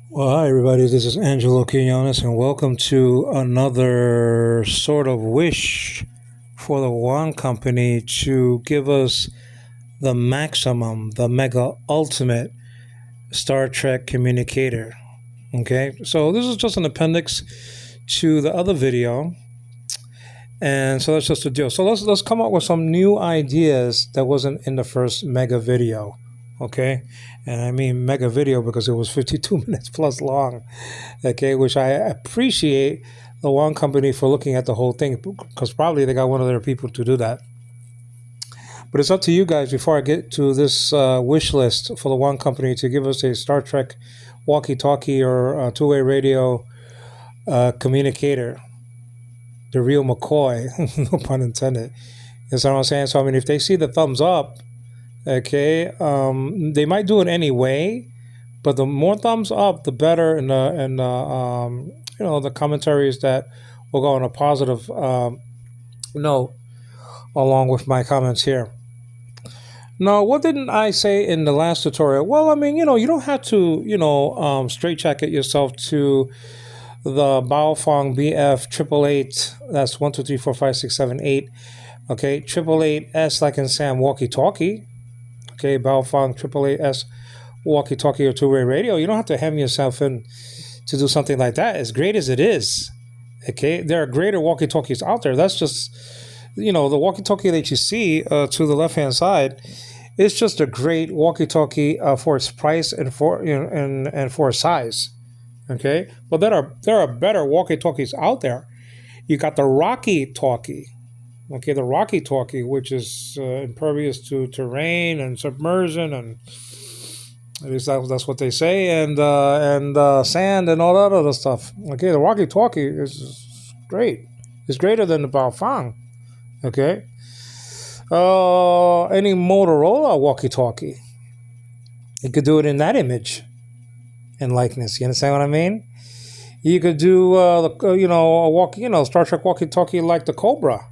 Well, hi everybody. This is Angelo Quinones, and welcome to another sort of wish for the One Company to give us the maximum, the mega ultimate Star Trek communicator. Okay, so this is just an appendix to the other video, and so that's just the deal. So let's come up with some new ideas that wasn't in the first mega video. Okay, and I mean mega video because it was 52 minutes plus long. Okay, which I appreciate the One Company for looking at the whole thing because probably they got one of their people to do that. But it's up to you guys before I get to this wish list for the One Company to give us a Star Trek walkie-talkie or two-way radio communicator, the real McCoy, no pun intended. You know what I'm saying? So I mean, if they see the thumbs up, okay, they might do it anyway. But the more thumbs up, the better. And the commentaries that will go on a positive note along with my comments here. Now, what didn't I say in the last tutorial? Well, I mean, you don't have to, straight jacket yourself to the Baofeng BF 888. That's 1, 2, 3, 4, 5, 6, 7, 8. Okay, 888S like in Sam walkie-talkie. Okay, Baofeng 888S walkie-talkie or two-way radio. You don't have to hem yourself in to do something like that. As great as it is, okay, there are greater walkie-talkies out there. That's just, the walkie-talkie that you see to the left-hand side. It's just a great walkie-talkie for its price and for and for its size. Okay, but there are better walkie-talkies out there. You got the Rocky Talkie. Okay, the Rocky Talkie, which is impervious to terrain and submersion, and at least that's what they say, and sand and all that other stuff. Okay, the Rocky Talkie is great. It's greater than the Baofeng. Okay, any Motorola walkie-talkie, you could do it in that image and likeness. You understand what I mean? You could do a walkie, Star Trek walkie-talkie like the Cobra.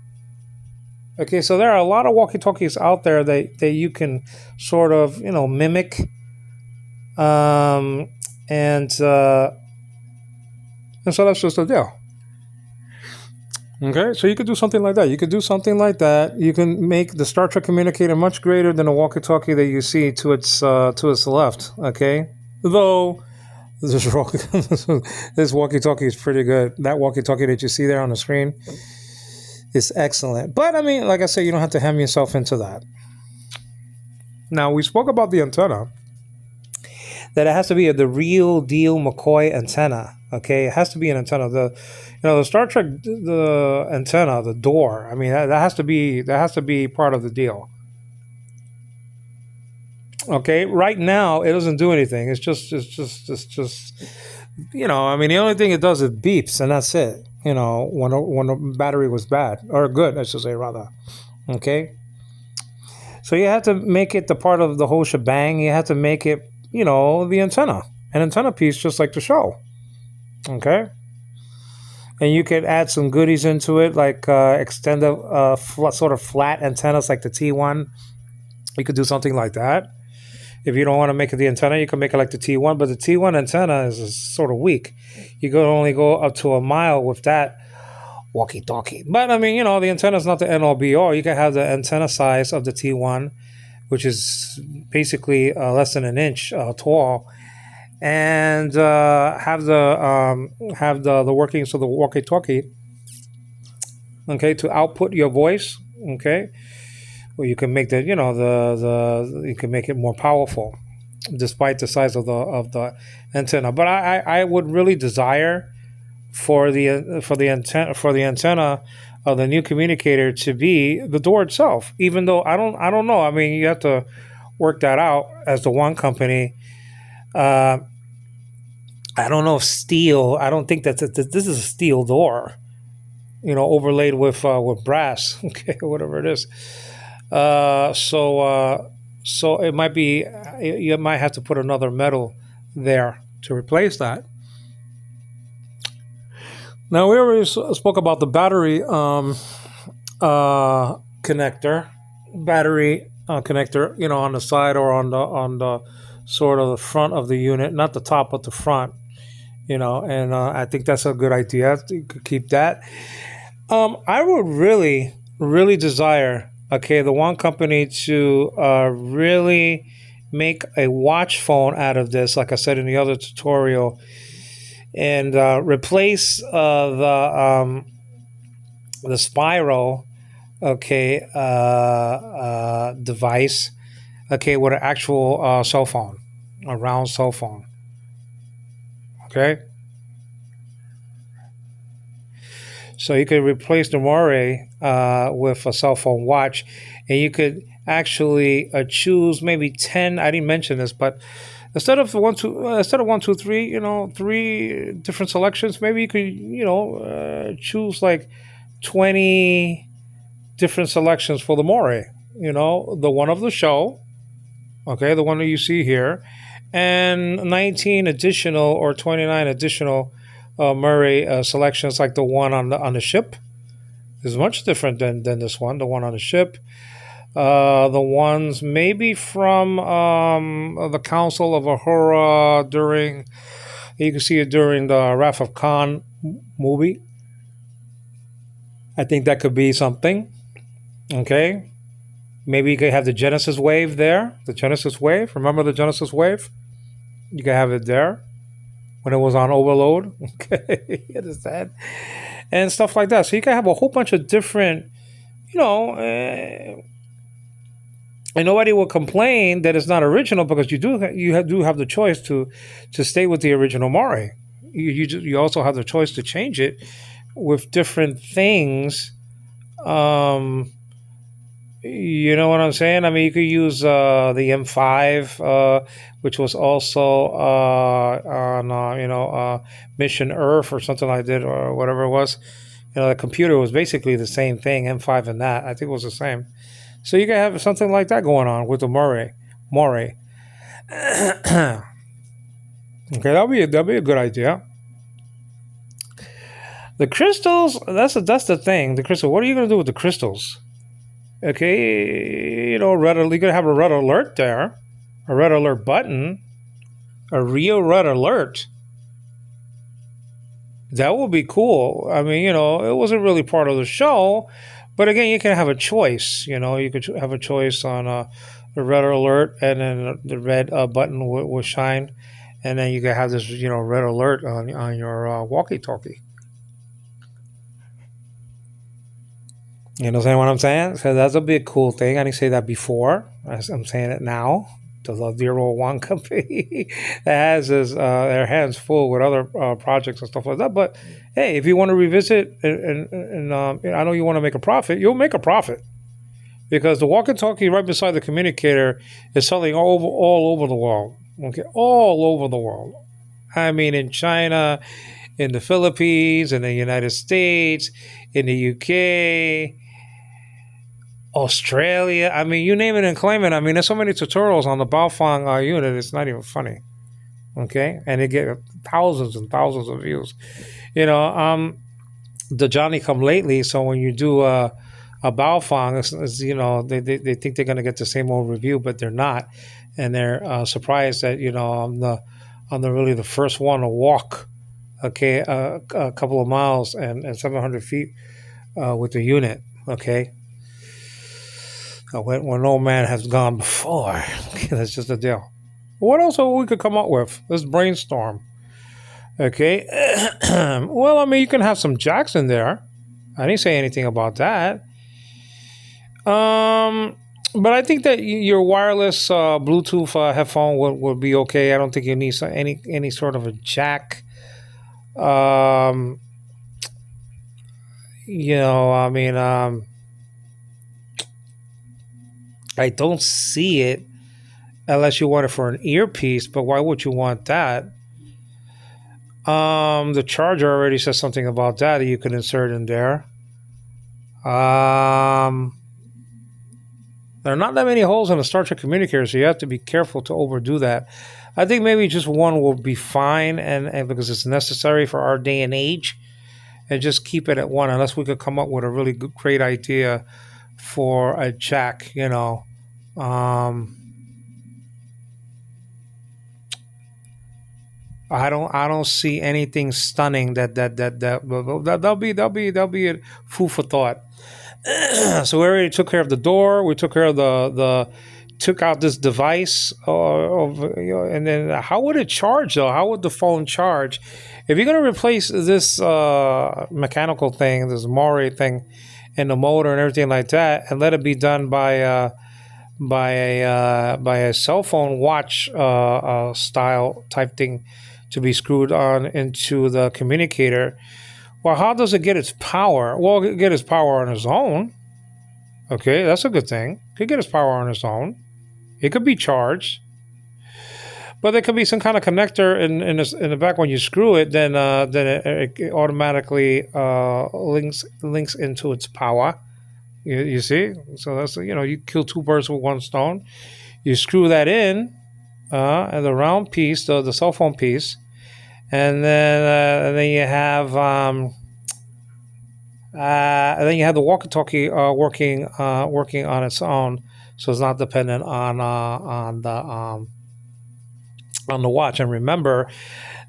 Okay, so there are a lot of walkie-talkies out there that you can sort of mimic, and so that's just the deal. Okay, so you could do something like that. You can make the Star Trek communicator much greater than a walkie-talkie that you see to its left. Okay, though this this walkie-talkie is pretty good. That walkie-talkie that you see there on the screen is excellent. But I mean, like I said, you don't have to hem yourself into that. Now we spoke about the antenna. That it has to be the real deal McCoy antenna. Okay, it has to be an antenna. The Star Trek the antenna, the door. I mean, that has to be part of the deal. Okay, right now it doesn't do anything. It's just. I mean, the only thing it does is beeps, and that's it. When the battery was bad or good, I should say rather. Okay. So you have to make it the part of the whole shebang. You have to make it, the antenna, an antenna piece, just like the show. Okay. And you could add some goodies into it, like extended, sort of flat antennas, like the T1. You could do something like that. If you don't want to make it the antenna, you can make it like the T1. But the T1 antenna is sort of weak. You could only go up to a mile with that walkie-talkie. But I mean, the antenna is not the end all be all. You can have the antenna size of the T1, which is basically less than an inch tall, and have the workings of the walkie-talkie. Okay, to output your voice. Okay, well, you can make you can make it more powerful, despite the size of the antenna. But I would really desire for the antenna of the new communicator to be the door itself. Even though I don't know. I mean, you have to work that out as the One Company. I don't know if steel. I don't think that this is a steel door. Overlaid with brass. Okay, whatever it is. So it might be. You might have to put another metal there to replace that. Now we already spoke about the battery connector, on the side or on the sort of the front of the unit, not the top but the front. and I think that's a good idea. You could keep that. I would really, really desire, okay, the one company to really make a watch phone out of this, like I said in the other tutorial, and replace the spiral, okay, device, okay, with an actual cell phone, a round cell phone, okay. So you could replace the Moray with a cell phone watch, and you could actually choose maybe 10. I didn't mention this, but instead of one, two, three, three different selections, maybe you could choose like 20 different selections for the Moray. The one of the show, okay, the one that you see here, and 19 additional or 29 additional Murray selections, like the one on the ship is much different than this one. The one on the ship, the ones maybe from the Council of Ahura during, you can see it during the Wrath of Khan movie. I think that could be something. Okay, maybe you could have the Genesis wave there. The Genesis wave. Remember the Genesis wave? You can have it there when it was on overload. Okay, you understand? And stuff like that. So you can have a whole bunch of different, you know, uh, and nobody will complain that it's not original, because do have the choice to stay with the original Mari. You also have the choice to change it with different things. Um, you know what I'm saying? I mean, you could use the M5, which was also on Mission Earth or something like that, or whatever it was. The computer was basically the same thing, M5 and that. I think it was the same. So you can have something like that going on with the Moray. Moray. Okay, that'll be a good idea. The crystals. That's the thing. The crystal. What are you gonna do with the crystals? Okay, you're gonna have a red alert there, a red alert button, a real red alert. That would be cool. I mean, it wasn't really part of the show, but again, you can have a choice. You could have a choice on the red alert, and then the red button will shine, and then you can have this, red alert on your walkie-talkie. You know what I'm saying? So that's a big cool thing. I didn't say that before. I'm saying it now. To the 001 company that has their hands full with other projects and stuff like that. But hey, if you want to revisit and I know you want to make a profit, you'll make a profit, because the walkie-talkie right beside the communicator is selling all over the world. Okay, all over the world. I mean, in China, in the Philippines, in the United States, in the UK, Australia. I mean, you name it and claim it. I mean, there's so many tutorials on the Baofeng unit. It's not even funny. Okay, and they get thousands and thousands of views. You know, the Johnny come lately. So when you do a Baofeng, they think they're gonna get the same old review, but they're not, and they're surprised that I'm the really the first one to walk. Okay, a couple of miles and 700 feet with the unit. Okay, when no man has gone before. That's just a deal. What else we could come up with? Let's brainstorm. Okay. Well, I mean, you can have some jacks in there. I didn't say anything about that. Um, but I think that your wireless Bluetooth headphone would be okay. I don't think you need any sort of a jack. Um, I mean, I don't see it unless you want it for an earpiece. But why would you want that? The charger already says something about that you can insert in there. Um, there are not that many holes in a Star Trek communicator, so you have to be careful to overdo that. I think maybe just one will be fine, and because it's necessary for our day and age, and just keep it at one, unless we could come up with a really good, great idea for a jack. Um, I don't see anything stunning that'll be a food for thought. So we already took care of the door. We took care of the took out this device, and then how would it charge though? How would the phone charge? If you're gonna replace this mechanical thing, this Maury thing, and the motor and everything like that, and let it be done by a cell phone watch style type thing to be screwed on into the communicator. Well, how does it get its power? Well, it get its power on its own. Okay, that's a good thing. It could get its power on its own. It could be charged, but there could be some kind of connector in the back when you screw it. Then it automatically links into its power. You see, so that's you kill two birds with one stone. You screw that in, and the round piece, the cell phone piece, and then you have the walkie-talkie working on its own, so it's not dependent on the watch. And remember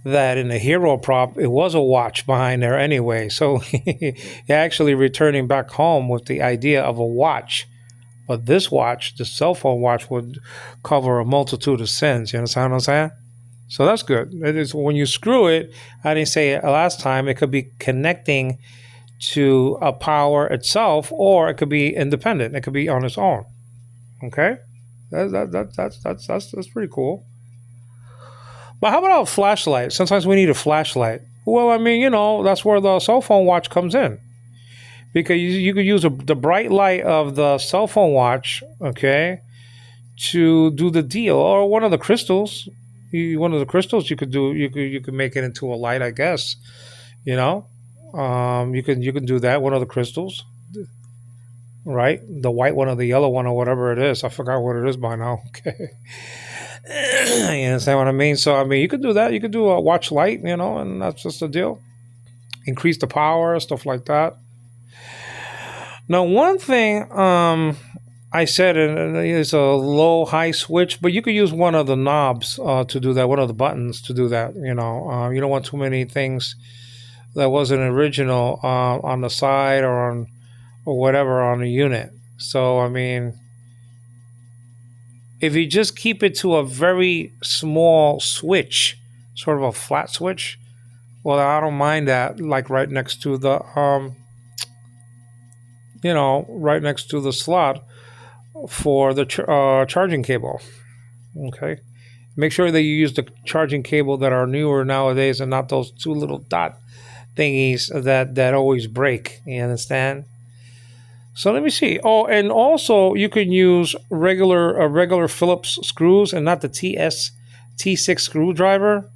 that in the hero prop, it was a watch behind there anyway. So you're actually returning back home with the idea of a watch. But this watch, the cell phone watch, would cover a multitude of sins. You understand what I'm saying? So that's good. It is when you screw it. I didn't say it last time. It could be connecting to a power itself, or it could be independent. It could be on its own. Okay, that's pretty cool. But how about a flashlight? Sometimes we need a flashlight. Well, I mean, that's where the cell phone watch comes in, because you could use the bright light of the cell phone watch, okay, to do the deal, or one of the crystals. One of the crystals you could do. You could make it into a light, I guess. You know, you can do that. One of the crystals, right? The white one or the yellow one or whatever it is. I forgot what it is by now. Okay. You understand what I mean? So I mean, you could do that. You could do a watch light, and that's just the deal. Increase the power, stuff like that. Now, one thing I said is a low high switch, but you could use one of the knobs to do that. One of the buttons to do that. You don't want too many things that wasn't original on the side or whatever on the unit. So I mean, if you just keep it to a very small switch, sort of a flat switch, well, I don't mind that. Like right next to the right next to the slot for the charging cable. Okay, make sure that you use the charging cable that are newer nowadays, and not those two little dot thingies that always break. You understand? So let me see. Oh, and also you can use regular Phillips screws, and not the T6 screwdriver.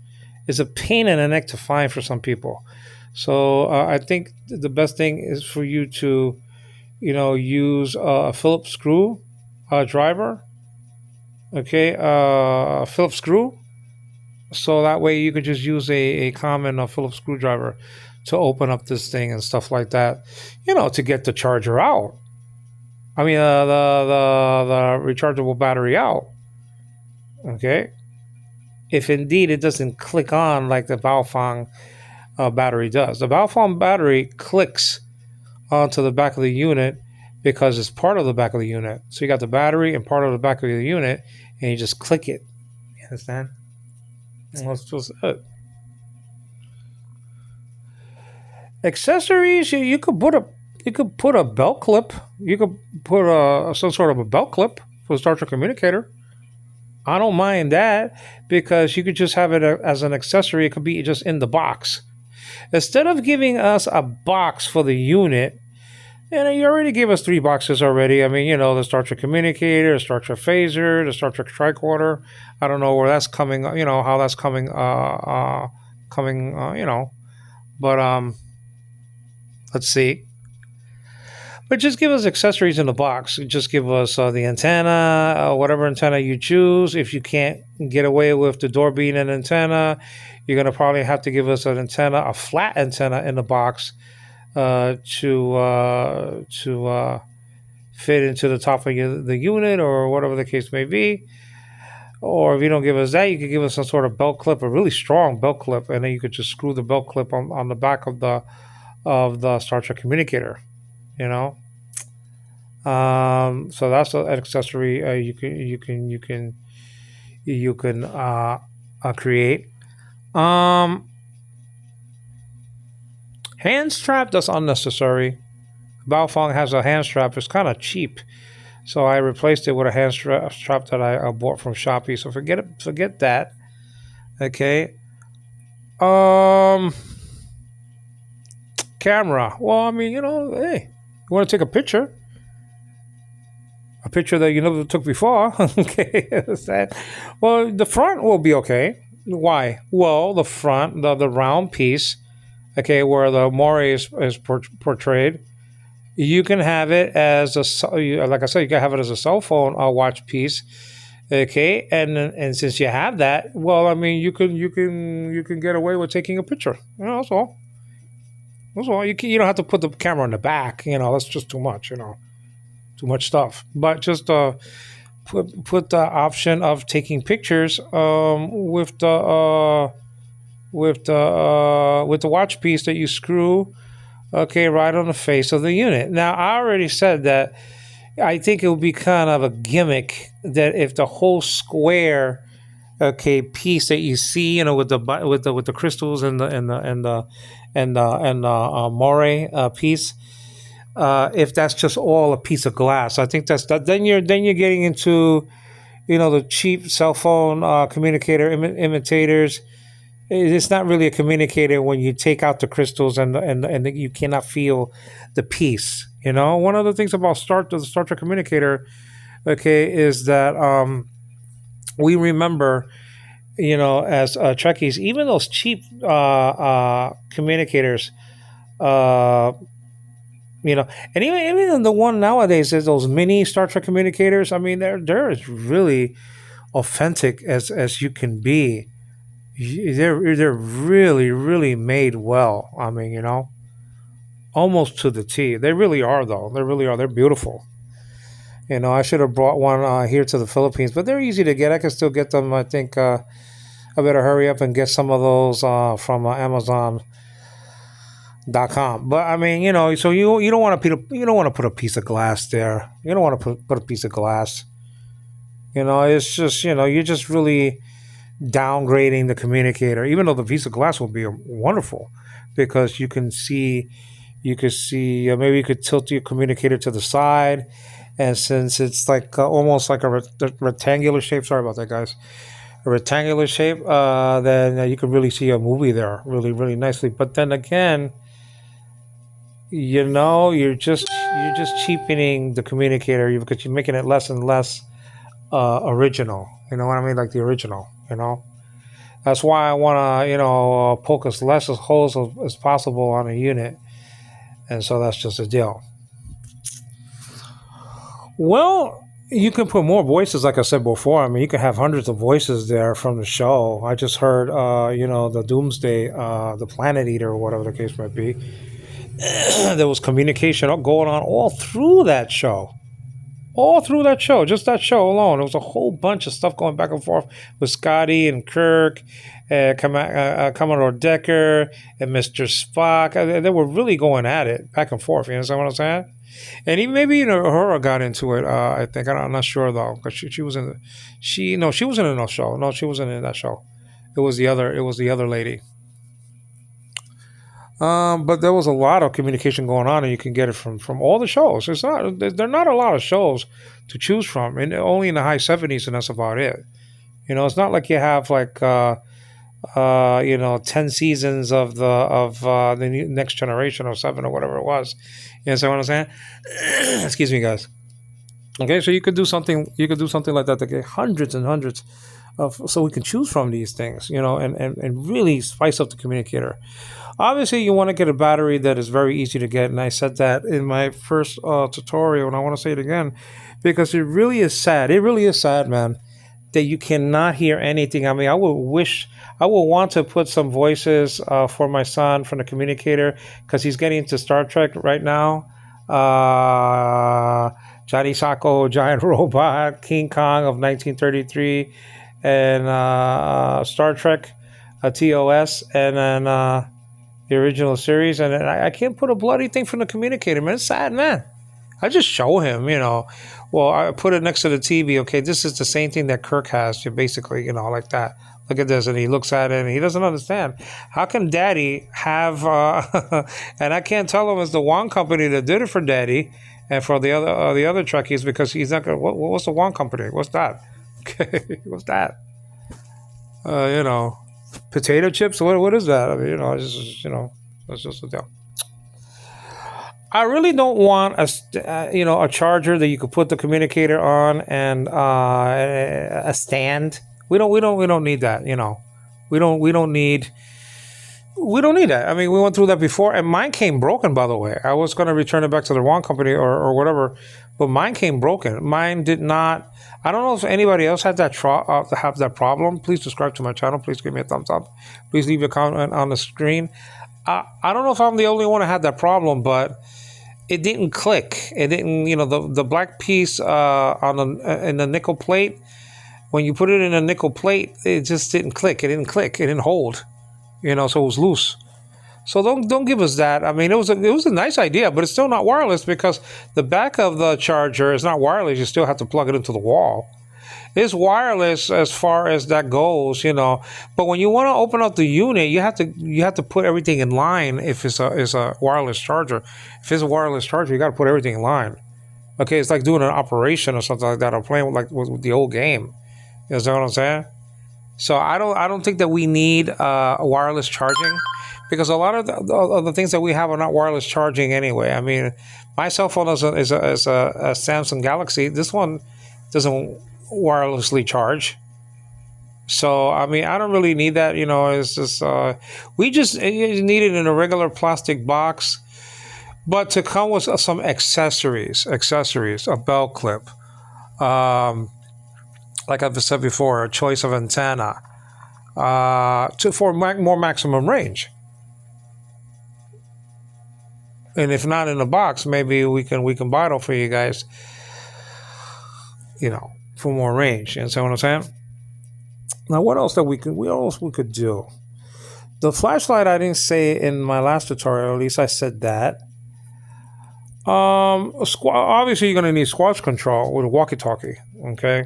It's a pain in the neck to find for some people. So I think the best thing is for you to, use a Phillips screw driver. Okay, Phillips screw. So that way you could just use a common Phillips screwdriver to open up this thing and stuff like that. To get the charger out. I mean, the rechargeable battery out. Okay, if indeed it doesn't click on like the Baofeng battery does. The Baofeng battery clicks onto the back of the unit because it's part of the back of the unit. So you got the battery and part of the back of the unit, and you just click it. You understand? And that's just it. Accessories, you could put a belt clip. You could put some sort of a belt clip for the Star Trek communicator. I don't mind that, because you could just have it as an accessory. It could be just in the box. Instead of giving us a box for the unit, you already gave us three boxes already. I mean, the Star Trek communicator, the Star Trek phaser, the Star Trek tricorder. I don't know where that's coming. How that's coming. Coming. But let's see. But just give us accessories in the box. Just give us the antenna, whatever antenna you choose. If you can't get away with the door being an antenna, you're going to probably have to give us an antenna, a flat antenna in the box to fit into the top of the unit, or whatever the case may be. Or if you don't give us that, you could give us some sort of belt clip, a really strong belt clip, and then you could just screw the belt clip on the back of the Star Trek communicator. You know, so that's an accessory you can create. Um, Hand strap, that's unnecessary. Baofeng has a hand strap. It's kind of cheap, so I replaced it with a strap that I bought from Shopee. So forget that. Okay. Um, Camera. Well, I mean, hey, you want to take a picture that you never took before. Okay, well, the front will be okay. Why? Well, the front, the round piece, okay, where the Maury is portrayed. You can have it as like I said, you can have it as a cell phone watch piece. Okay, and since you have that, well, I mean, you can get away with taking a picture. That's all. That's all. You don't have to put the camera in the back. That's just too much. Too much stuff. But just put the option of taking pictures with the watch piece that you screw, okay, right on the face of the unit. Now, I already said that I think it would be kind of a gimmick that if the whole square, okay, piece that you see, with the crystals and the moire piece, if that's just all a piece of glass. I think that's that. Then you're getting into the cheap cell phone communicator imitators. It's not really a communicator when you take out the crystals and you cannot feel the piece. One of the things about the Star Trek communicator, okay, is that we remember, as Trekkies, even those cheap communicators, uh, and even the one nowadays is those mini Star Trek communicators. I mean, they're as really authentic as you can be. They're really really made well. I mean, almost to the T. They really are though. They really are. They're beautiful. I should have brought one here to the Philippines, but they're easy to get. I can still get them. I think I better hurry up and get some of those from Amazon.com. But I mean, so you don't want to put a piece of glass there. You don't want to put a piece of glass. It's just you're just really downgrading the communicator. Even though the piece of glass will be wonderful, because you could see maybe you could tilt your communicator to the side, and since it's like almost like a rectangular shape. Sorry about that, guys. A rectangular shape. Then you can really see a movie there, really really nicely. But then again, you're just cheapening the communicator because you're making it less and less original. You know what I mean? Like the original. That's why I want to poke as less as holes as possible on a unit, and so that's just a deal. Well, you can put more voices, like I said before. I mean, you can have hundreds of voices there from the show. I just heard, the Doomsday, the Planet Eater, or whatever the case might be. There was communication going on all through that show. All through that show, just that show alone. There was a whole bunch of stuff going back and forth with Scotty and Kirk, Commodore Decker, and Mr. Spock. They were really going at it back and forth. You understand what I'm saying? And even maybe Uhura got into it. I think I'm not sure though, because she was in she wasn't in that show. No, she wasn't in that show. It was the other lady. But there was a lot of communication going on, and you can get it from all the shows. There are not a lot of shows to choose from, and only in the high 70s, and that's about it. It's not like you have like 10 seasons of the next generation or seven or whatever it was. You know what I'm saying? Excuse me, guys. Okay, so you could do something. You could do something like that to get hundreds and hundreds so we can choose from these things. And really spice up the communicator. Obviously, you want to get a battery that is very easy to get, and I said that in my first tutorial, and I want to say it again because it really is sad. It really is sad, man, that you cannot hear anything. I mean, I would want to put some voices for my son from the communicator because he's getting into Star Trek right now. Johnny Sacco, Giant Robot, King Kong of 1933, and Star Trek, TOS, and then the original series, and then I can't put a bloody thing from the communicator, man. It's sad, man. I just show him, Well, I put it next to the TV. Okay, this is the same thing that Kirk has. You basically, like that. Look at this, and he looks at it, and he doesn't understand. How can Daddy have? And I can't tell him it's the Wong Company that did it for Daddy, and for the other Trekkies, because he's not gonna. What's the Wong Company? What's that? Okay, what's that? Uh, you know, Potato chips. What is that? I mean, it's just a deal. I really don't want a charger that you could put the communicator on, and a stand. We don't need that. We don't need that. I mean, we went through that before, and mine came broken. By the way, I was going to return it back to the wrong company, or whatever, but mine came broken. Mine did not. I don't know if anybody else had have that problem. Please subscribe to my channel. Please give me a thumbs up. Please leave a comment on the screen. I don't know if I'm the only one that had that problem, but it didn't click. It didn't, the black piece in the nickel plate. When you put it in a nickel plate, it just didn't click. It didn't click. It didn't hold. So it was loose. So don't give us that. I mean, it was a nice idea, but it's still not wireless, because the back of the charger is not wireless. You still have to plug it into the wall. It's wireless as far as that goes, But when you want to open up the unit, you have to put everything in line. If it's a wireless charger, if it's a wireless charger, you got to put everything in line. Okay, it's like doing an operation or something like that, or playing with the old game. You know what I'm saying? So I don't think that we need wireless charging, because a lot of the things that we have are not wireless charging anyway. I mean, my cell phone is a Samsung Galaxy. This one doesn't wirelessly charge. So I mean, I don't really need that. It's just we just need it in a regular plastic box, but to come with some accessories, a belt clip, um, like I've said before, a choice of antenna, for more maximum range. And if not in a box, maybe we can buy it for you guys, for more range. You know what I'm saying? Now, what else we could do? The flashlight, I didn't say in my last tutorial. At least I said that. Obviously, you're gonna need squash control with a walkie-talkie. Okay.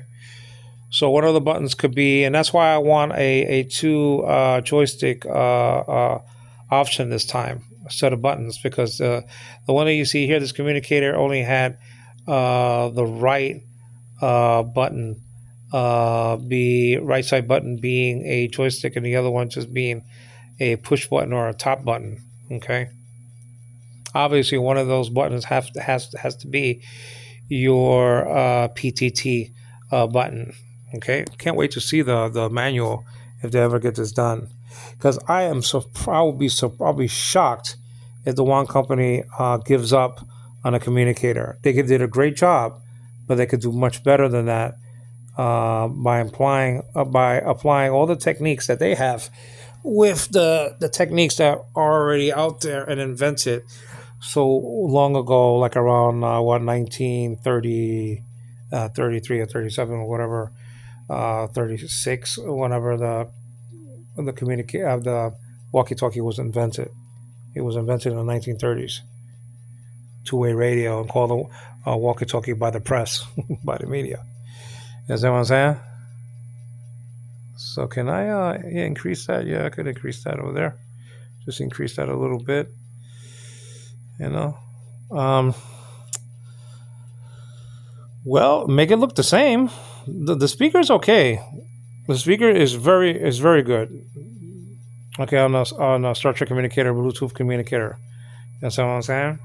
So one of the buttons could be, and that's why I want a two joystick option this time, a set of buttons, because the one that you see here, this communicator only had the right button, be right side button being a joystick, and the other one just being a push button or a top button. Okay. Obviously, one of those buttons has to be your PTT button. Okay, can't wait to see the manual if they ever get this done, because I'll be shocked if the one company gives up on a communicator. They did a great job, but they could do much better than that by applying all the techniques that they have with the techniques that are already out there and invented so long ago, like around 1930, 33 or 37 or whatever, 36, whenever the walkie-talkie was invented. It was invented in the 1930s. Two-way radio, and called a walkie-talkie by the press, by the media. You know what I'm saying? So can I increase that? Yeah, I could increase that over there. Just increase that a little bit. You know. Um, well, make it look the same. The speaker's okay. The speaker is very good. Okay, on a Star Trek communicator, Bluetooth communicator. That's what I'm saying.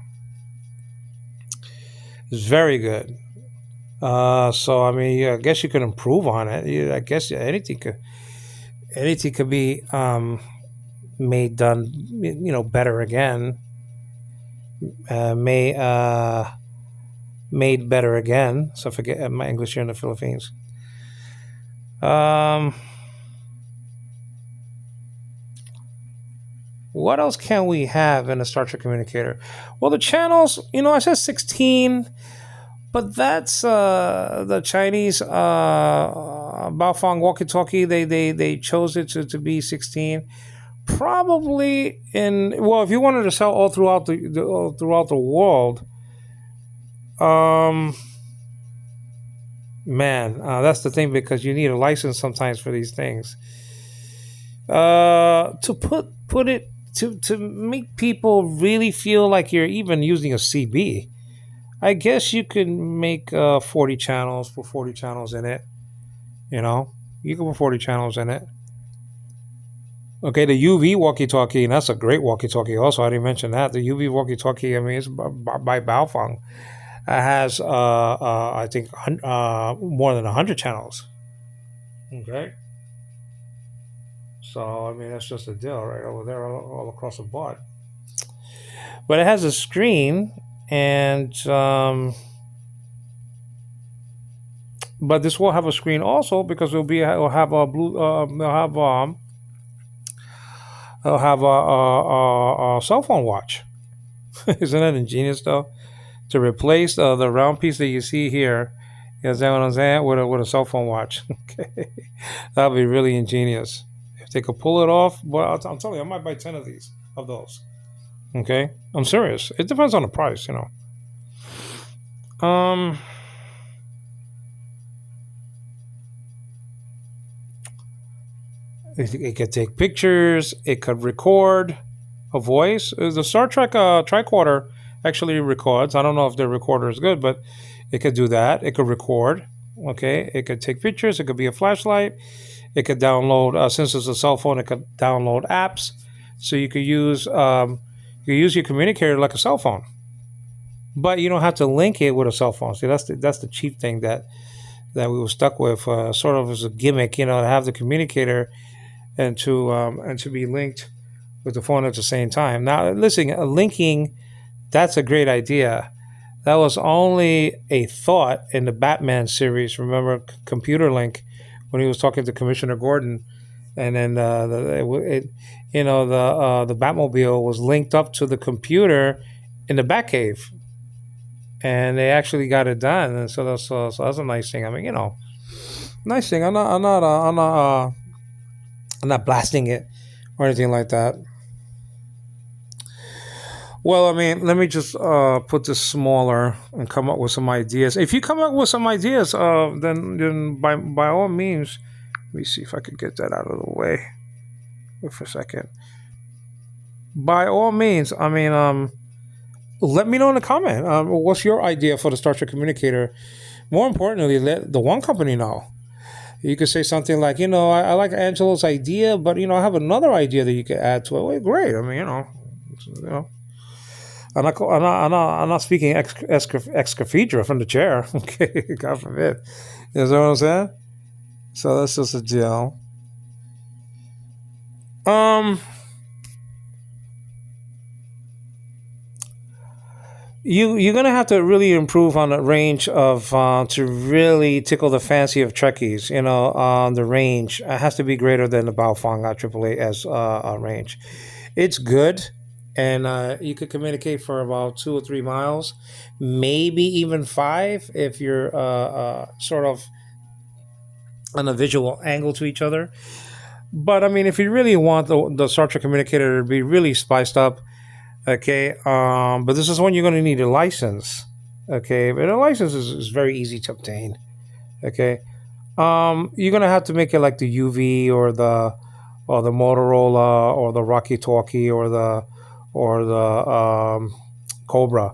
It's very good. So I mean, yeah, I guess you could improve on it. Yeah, I guess anything could be better again. Made better again. So forget my English here in the Philippines. Um, what else can we have in a Star Trek communicator? Well, the channels. I said 16. But that's the Chinese Baofeng walkie-talkie. They chose it to be 16. Probably in, well, if you wanted to sell all throughout all throughout the world, um, man, that's the thing, because you need a license sometimes for these things. To put it to make people really feel like you're even using a CB. I guess you can make 40 channels, put 40 channels in it. You know, you can put 40 channels in it. Okay, the UV walkie-talkie, and that's a great walkie-talkie. Also, I didn't mention that the UV walkie-talkie. I mean, it's by Baofeng. It has, I think, more than 100 channels. Okay, so I mean, that's just a deal right over there, all across the board. But it has a screen, and but this will have a screen also, because it'll have a blue, it'll have a cell phone watch. Isn't that ingenious though? To replace the round piece that you see here, you know what I'm saying, with a cell phone watch. Okay, that would be really ingenious if they could pull it off. But I'm telling you, I might buy 10 of those. Okay, I'm serious. It depends on the price, you know. It could take pictures. It could record a voice. The Star Trek tricorder actually records. I don't know if the recorder is good, but it could do that. It could record. Okay, it could take pictures. It could be a flashlight. It could download. Since it's a cell phone, it could download apps. So you use your communicator like a cell phone, but you don't have to link it with a cell phone. See, that's the cheap thing that we were stuck with, sort of as a gimmick, you know, to have the communicator and to be linked with the phone at the same time. Now, listen, linking, that's a great idea. That was only a thought in the Batman series. Remember Computer Link, when he was talking to Commissioner Gordon, and then the Batmobile was linked up to the computer in the Batcave, and they actually got it done. And so that's a nice thing. I mean, you know, nice thing. I'm not blasting it or anything like that. Well, I mean, let me just put this smaller and come up with some ideas. If you come up with some ideas, then by all means, let me see if I could get that out of the way. Wait for a second. By all means, I mean, let me know in the comment. What's your idea for the Star Trek communicator? More importantly, let the one company know. You could say something like, you know, I like Angelo's idea, but you know, I have another idea that you could add to it. Well, great. I mean, you know, I'm not speaking ex cathedra from the chair. Okay, God forbid. You know what I'm saying? So that's just a deal. Um, you're gonna have to really improve on the range of to really tickle the fancy of Trekkies. You know, the range has to be greater than the Baofeng AAA range. It's good, and you could communicate for about 2 or 3 miles, maybe even 5 if you're sort of on a visual angle to each other. But I mean, if you really want the Star Trek communicator to be really spiced up, okay, but this is when you're going to need a license. Okay, but a license is very easy to obtain. Okay, you're going to have to make it like the UV or the Motorola or the Rocky Talkie or the Cobra.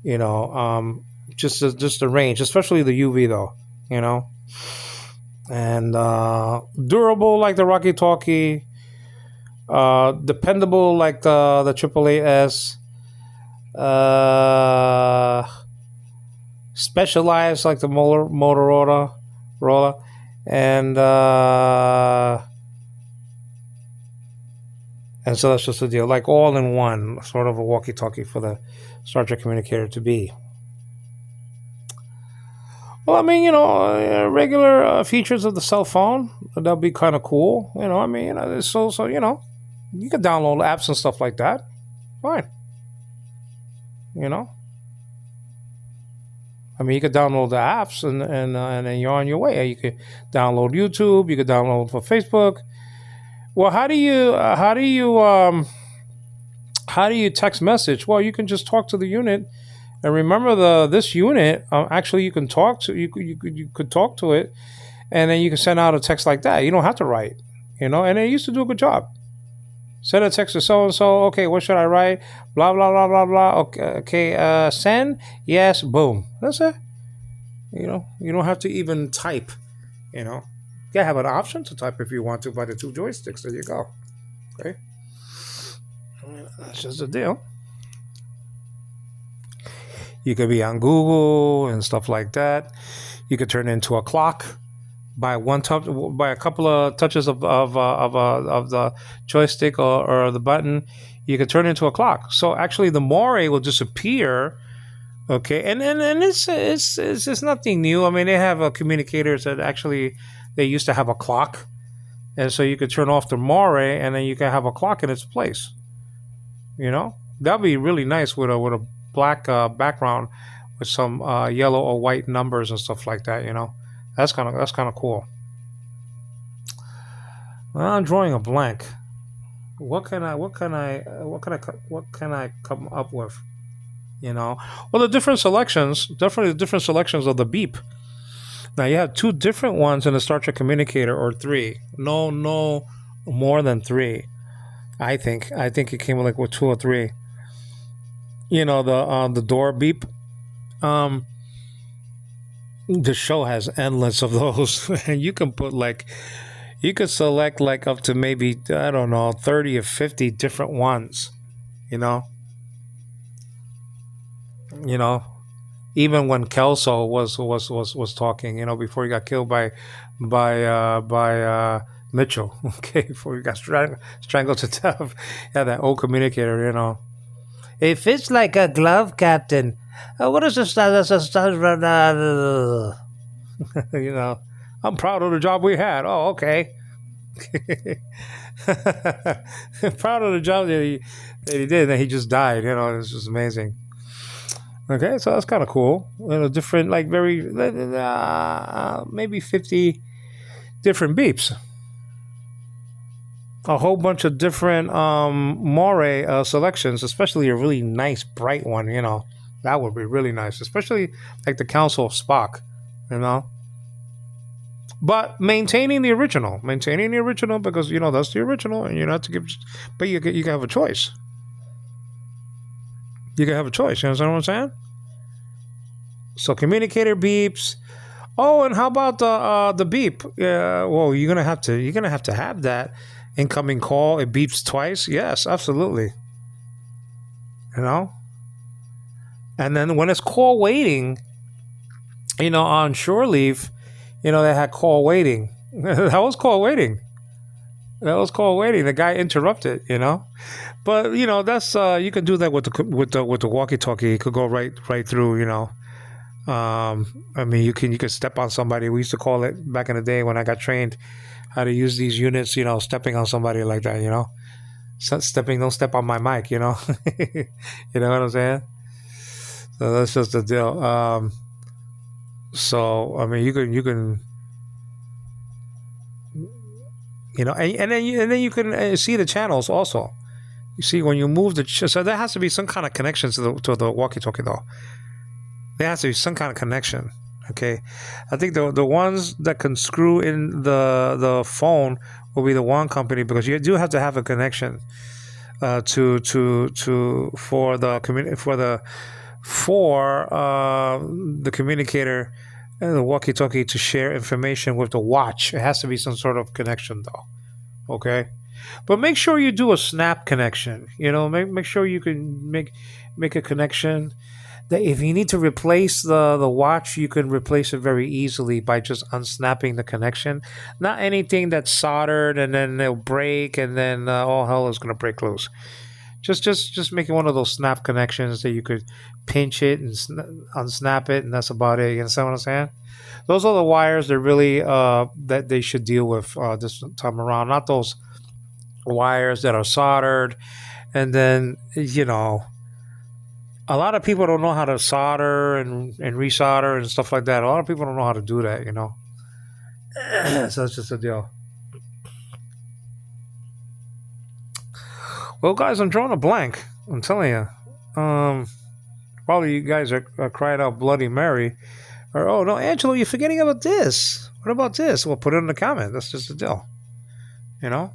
You know, just the range, especially the UV though. You know, and durable like the Rocky Talkie, dependable like the AAA-S, uh, specialized like the Motorola, Rolla, and and so that's just the deal, like all in one, sort of a walkie-talkie for the Star Trek communicator to be. Well, I mean, you know, regular features of the cell phone, that'll be kind of cool. You know, I mean, you know, so you know, you can download apps and stuff like that. Fine, you know. I mean, you could download the apps and then you're on your way. You could download YouTube. You could download for Facebook. Well, how do you text message? Well, you can just talk to the unit. And remember, the this unit actually you can talk to you could talk to it, and then you can send out a text like that. You don't have to write, And they used to do a good job. Send a text to so and so. Okay, what should I write? Blah blah blah blah blah. Okay, okay. Send. Yes. Boom. That's it. You don't have to even type. You know, you have an option to type if you want to by the two joysticks. There you go. Okay, that's just the deal. You could be on Google and stuff like that. You could turn it into a clock by a couple of touches of the joystick or the button. You could turn it into a clock. So actually, the moire will disappear. Okay, and it's nothing new. I mean, they have communicators that actually they used to have a clock, and so you could turn off the moire, and then you can have a clock in its place. That'd be really nice with a black background with some yellow or white numbers and stuff like that. That's kind of cool. Well, I'm drawing a blank. What can I come up with? Well, the different selections, definitely the different selections of the beep. Now you have two different ones in the Star Trek communicator, or three. No, more than three. I think it came with two or three. The door beep. Um, the show has endless of those, and you can put you could select up to maybe, I don't know, 30 or 50 different ones. You know, you know. Even when Kelso was talking, before he got killed by Mitchell, okay, before he got strangled to death, yeah, that old communicator. It fits like a glove, Captain. What is this? You know, I'm proud of the job we had. Oh, okay. Proud of the job that he did, and he just died. It's just amazing. Okay, so that's kind of cool. Different, like very, maybe 50 different beeps. A whole bunch of different moire selections, especially a really nice bright one. That would be really nice, especially like the Council of Spock. You know, but maintaining the original because that's the original, and you don't have to give. But you can have a choice. You can have a choice. You understand what I'm saying? So communicator beeps. Oh, and how about the beep? Yeah. Well, you're gonna have to have that incoming call. It beeps twice. Yes, absolutely. You know. And then when it's call waiting, on shore leave, they had call waiting. That was call waiting. That was call waiting. The guy interrupted. But that's you can do that with the walkie-talkie. It could go right through. I mean, you can step on somebody. We used to call it back in the day when I got trained how to use these units. Stepping on somebody like that. Stepping. Don't step on my mic. You know what I'm saying? So that's just the deal. So I mean, you can and then you can see the channels also. You see when you move so there has to be some kind of connection to the walkie-talkie though. There has to be some kind of connection. Okay, I think the ones that can screw in the phone will be the one company because you do have to have a connection to for the the communicator and the walkie-talkie to share information with the watch. It has to be some sort of connection though. Okay, but make sure you do a snap connection. Make sure you can make a connection that if you need to replace the watch, you can replace it very easily by just unsnapping the connection. Not anything that's soldered and then it'll break and then all hell is gonna break loose. Just making one of those snap connections that you could pinch it and unsnap it, and that's about it. You understand what I'm saying? Those are the wires that really that they should deal with this time around. Not those wires that are soldered and then A lot of people don't know how to solder and resolder and stuff like that. A lot of people don't know how to do that, you know. So that's just a deal. Well, guys, I'm drawing a blank. I'm telling you. Um, Probably you guys are crying out Bloody Mary. Or, oh, no, Angelo, you're forgetting about this. What about this? Well, put it in the comment. That's just the deal. You know?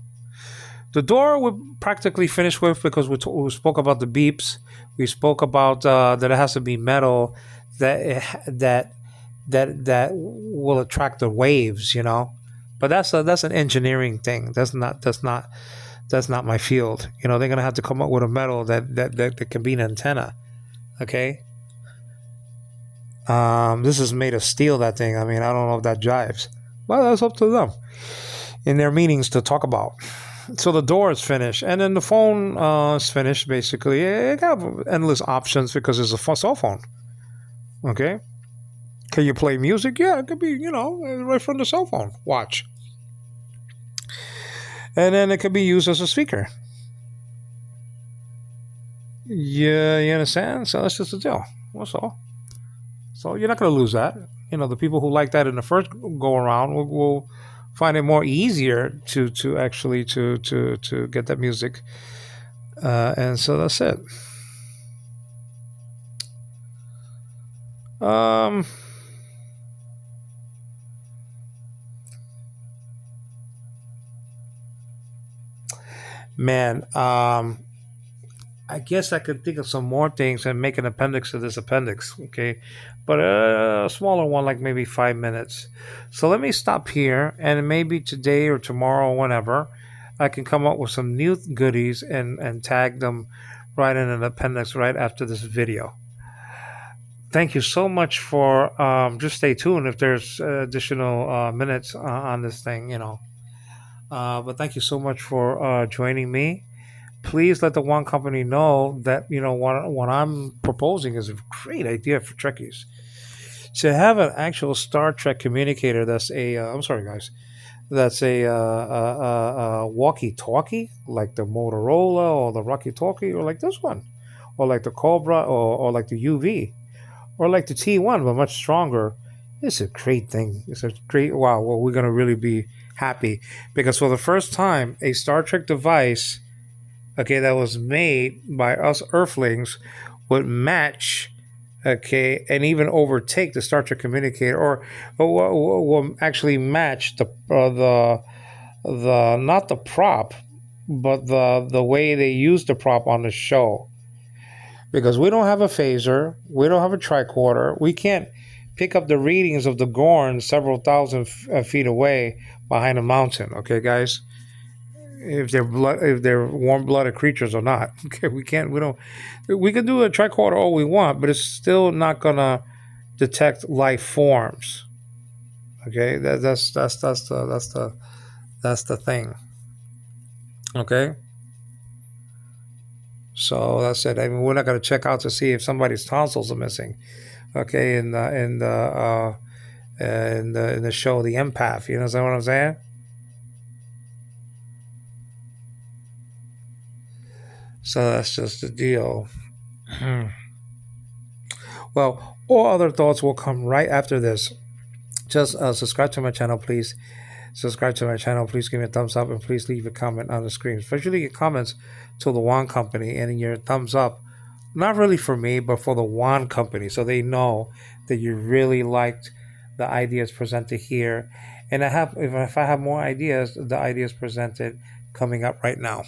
The door we're practically finished with because we spoke about the beeps. We spoke about that it has to be metal that that will attract the waves, you know. But that's an engineering thing. That's not my field. You know, they're gonna have to come up with a metal that can be an antenna. Okay. This is made of steel. That thing. I mean, I don't know if that jives. Well, that's up to them in their meetings to talk about. So the door is finished, and then the phone is finished. Basically, it got endless options because it's a cell phone. Okay. Can you play music? Yeah, it could be, right from the cell phone. Watch. And then it could be used as a speaker. Yeah, you understand? So that's just the deal. That's all. So you're not going to lose that. You know, the people who like that in the first go around will find it more easier to actually to get that music. And so that's it. Um, Man, I guess I could think of some more things and make an appendix to this appendix, okay? But a smaller one, like maybe 5 minutes. So let me stop here, and maybe today or tomorrow, or whenever, I can come up with some new goodies and tag them right in an appendix right after this video. Thank you so much for just stay tuned if there's additional minutes on this thing, you know. But thank you so much for joining me. Please let the one company know that what I'm proposing is a great idea for Trekkies. To have an actual Star Trek communicator that's a I'm sorry guys, that's a walkie-talkie like the Motorola or the walkie-talkie or like this one, or like the Cobra or like the UV or like the T1 but much stronger. It's a great thing. It's a great wow. Well, we're gonna really be happy because for the first time, a Star Trek device, okay, that was made by us Earthlings would match, okay, and even overtake the Star Trek communicator, or will actually match the not the prop, but the way they use the prop on the show. Because we don't have a phaser, we don't have a tricorder, we can't pick up the readings of the Gorn several thousand feet away behind a mountain. Okay, guys, if they're warm blooded creatures or not. Okay, we can do a tricorder all we want, but it's still not gonna detect life forms. Okay, that's the thing. Okay, so that's it. I mean, we're not gonna check out to see if somebody's tonsils are missing. Okay, in the show, the empath. You know what I'm saying? So that's just the deal. Well, all other thoughts will come right after this. Just subscribe to my channel, please. Subscribe to my channel. Please give me a thumbs up and please leave a comment on the screen, especially your comments to the Wan Company and your thumbs up. Not really for me, but for the Wan Company, so they know that you really liked the ideas presented here. And if I have more ideas, the ideas presented coming up right now.